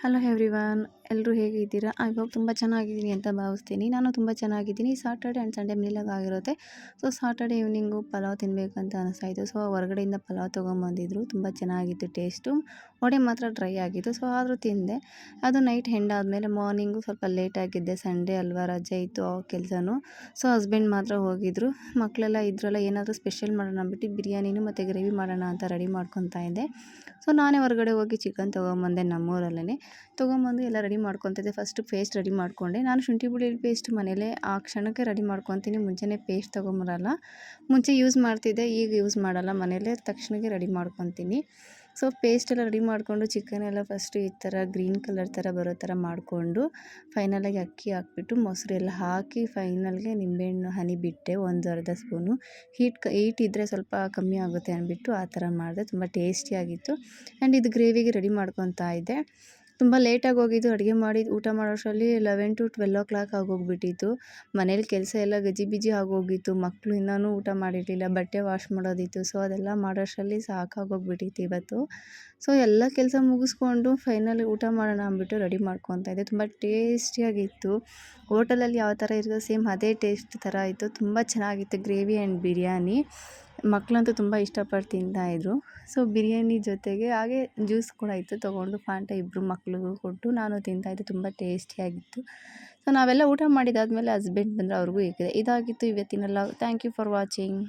Hello everyone, ಎಲ್ಲರೂ ಹೇಗಿದ್ದೀರಾ? ಇವಾಗ ತುಂಬ ಚೆನ್ನಾಗಿದ್ದೀನಿ ಅಂತ ಭಾವಿಸ್ತೀನಿ. ನಾನು ತುಂಬ ಚೆನ್ನಾಗಿದ್ದೀನಿ. ಸಾಟರ್ಡೆ ಆ್ಯಂಡ್ ಸಂಡೇ ಮೀಲಾಗಿ ಆಗಿರುತ್ತೆ. ಸೊ ಸಾಟರ್ಡೆ ಈವ್ನಿಂಗು ಪಲಾವ್ ತಿನ್ನಬೇಕಂತ ಅನಿಸ್ತಾಯಿತ್ತು. ಸೊ ಹೊರಗಡೆಯಿಂದ ಪಲಾವ್ ತೊಗೊಂಬಂದಿದ್ರು. ತುಂಬ ಚೆನ್ನಾಗಿತ್ತು ಟೇಸ್ಟು. ವಡೆ ಮಾತ್ರ ಡ್ರೈ ಆಗಿತ್ತು. ಸೊ ಆದರೂ ತಿಂದೆ. ಅದು ನೈಟ್ ಹೆಂಡಾದಮೇಲೆ ಮಾರ್ನಿಂಗು ಸ್ವಲ್ಪ ಲೇಟಾಗಿದ್ದೆ. ಸಂಡೇ ಅಲ್ವಾ, ರಜೆ ಇತ್ತು ಕೆಲಸನೂ. ಸೊ ಹಸ್ಬೆಂಡ್ ಮಾತ್ರ ಹೋಗಿದ್ರು. ಮಕ್ಕಳೆಲ್ಲ ಇದ್ರಲ್ಲ, ಏನಾದರೂ ಸ್ಪೆಷಲ್ ಮಾಡೋಣ ಅಂದ್ಬಿಟ್ಟು ಬಿರಿಯಾನಿನೂ ಮತ್ತು ಗ್ರೇವಿ ಮಾಡೋಣ ಅಂತ ರೆಡಿ ಮಾಡ್ಕೊತಾ ಇದ್ದೆ. ಸೊ ನಾನೇ ಹೊರಗಡೆ ಹೋಗಿ ಚಿಕನ್ ತೊಗೊಂಬಂದೆ. ನಮ್ಮೂರಲ್ಲೇ ತೊಗೊಂಬಂದು ಎಲ್ಲ ರೆಡಿ ಮಾಡ್ಕೊತಿದ್ದೆ. ಫಸ್ಟು ಪೇಸ್ಟ್ ರೆಡಿ ಮಾಡಿಕೊಂಡೆ. ನಾನು ಶುಂಠಿ ಬೆಳ್ಳುಳ್ಳಿ ಪೇಸ್ಟ್ ಮನೇಲೇ ಆ ಕ್ಷಣಕ್ಕೆ ರೆಡಿ ಮಾಡ್ಕೊತೀನಿ. ಮುಂಚೆನೇ ಪೇಸ್ಟ್ ತೊಗೊಂಬರಲ್ಲ. ಮುಂಚೆ ಯೂಸ್ ಮಾಡ್ತಿದ್ದೆ, ಈಗ ಯೂಸ್ ಮಾಡಲ್ಲ. ಮನೇಲೇ ತಕ್ಷಣಕ್ಕೆ ರೆಡಿ ಮಾಡ್ಕೊತೀನಿ. ಸೊ ಪೇಸ್ಟೆಲ್ಲ ರೆಡಿ ಮಾಡಿಕೊಂಡು ಚಿಕನೆಲ್ಲ ಫಸ್ಟು ಈ ಥರ ಗ್ರೀನ್ ಕಲರ್ ಥರ ಬರೋ ಥರ ಮಾಡಿಕೊಂಡು ಫೈನಲಾಗಿ ಅಕ್ಕಿ ಹಾಕ್ಬಿಟ್ಟು ಮೊಸರು ಎಲ್ಲ ಹಾಕಿ ಫೈನಲ್ಗೆ ನಿಂಬೆಹಣ್ಣು ಹನಿ ಬಿಟ್ಟೆ ಒಂದು ಅರ್ಧ ಸ್ಪೂನು. ಹೀಟ್ ಇದ್ದರೆ ಸ್ವಲ್ಪ ಕಮ್ಮಿ ಆಗುತ್ತೆ ಅಂದ್ಬಿಟ್ಟು ಆ ಥರ ಮಾಡಿದೆ. ತುಂಬ ಟೇಸ್ಟಿಯಾಗಿತ್ತು. ಆ್ಯಂಡ್ ಇದು ಗ್ರೇವಿಗೆ ರೆಡಿ ಮಾಡ್ಕೊತಾ ಇದ್ದೆ. ತುಂಬ ಲೇಟಾಗಿ ಹೋಗಿದ್ದು. ಅಡುಗೆ ಮಾಡಿ ಊಟ ಮಾಡೋಷ್ಟರಲ್ಲಿ 11 to 12 o'clock ಆಗೋಗ್ಬಿಟ್ಟಿತ್ತು. ಮನೇಲಿ ಕೆಲಸ ಎಲ್ಲ ಗಜಿಬಿಜಿ ಆಗೋಗಿತ್ತು. ಮಕ್ಕಳು ಇನ್ನೂ ಊಟ ಮಾಡಿರಲಿಲ್ಲ. ಬಟ್ಟೆ ವಾಶ್ ಮಾಡೋದಿತ್ತು. ಸೊ ಅದೆಲ್ಲ ಮಾಡೋಷ್ಟರಲ್ಲಿ ಸಾಕಾಗೋಗ್ಬಿಟ್ಟಿತ್ತು ಇವತ್ತು. ಸೊ ಎಲ್ಲ ಕೆಲಸ ಮುಗಿಸ್ಕೊಂಡು ಫೈನಲಿ ಊಟ ಮಾಡೋಣ ಅಂದ್ಬಿಟ್ಟು ರೆಡಿ ಮಾಡ್ಕೊತಾ ಇದ್ದೆ. ತುಂಬ ಟೇಸ್ಟಿಯಾಗಿತ್ತು. ಹೋಟೆಲಲ್ಲಿ ಯಾವ ಥರ ಇರುತ್ತೋ ಸೇಮ್ ಅದೇ ಟೇಸ್ಟ್ ಥರ ಇತ್ತು. ತುಂಬ ಚೆನ್ನಾಗಿತ್ತು ಗ್ರೇವಿ ಆ್ಯಂಡ್ ಬಿರಿಯಾನಿ. ಮಕ್ಕಳಂತೂ ತುಂಬ ಇಷ್ಟಪಟ್ಟು ತಿಂತಾಯಿದ್ರು. ಸೊ ಬಿರಿಯಾನಿ ಜೊತೆಗೆ ಹಾಗೆ ಜ್ಯೂಸ್ ಕೂಡ ಇತ್ತು. ತೊಗೊಂಡು ಫಾಂಟ ಇಬ್ಬರು ಮಕ್ಳಿಗೂ ಕೊಟ್ಟು ನಾನು ತಿಂತಾಯಿದ್ದೆ. ತುಂಬ ಟೇಸ್ಟಿಯಾಗಿತ್ತು. ಸೊ ನಾವೆಲ್ಲ ಊಟ ಮಾಡಿದಾದಮೇಲೆ ಹಸ್ಬೆಂಡ್ ಬಂದರೆ ಅವ್ರಿಗೂ ಇದಾಗಿತ್ತು ಇವತ್ತಿನ vlog. Thank you for watching.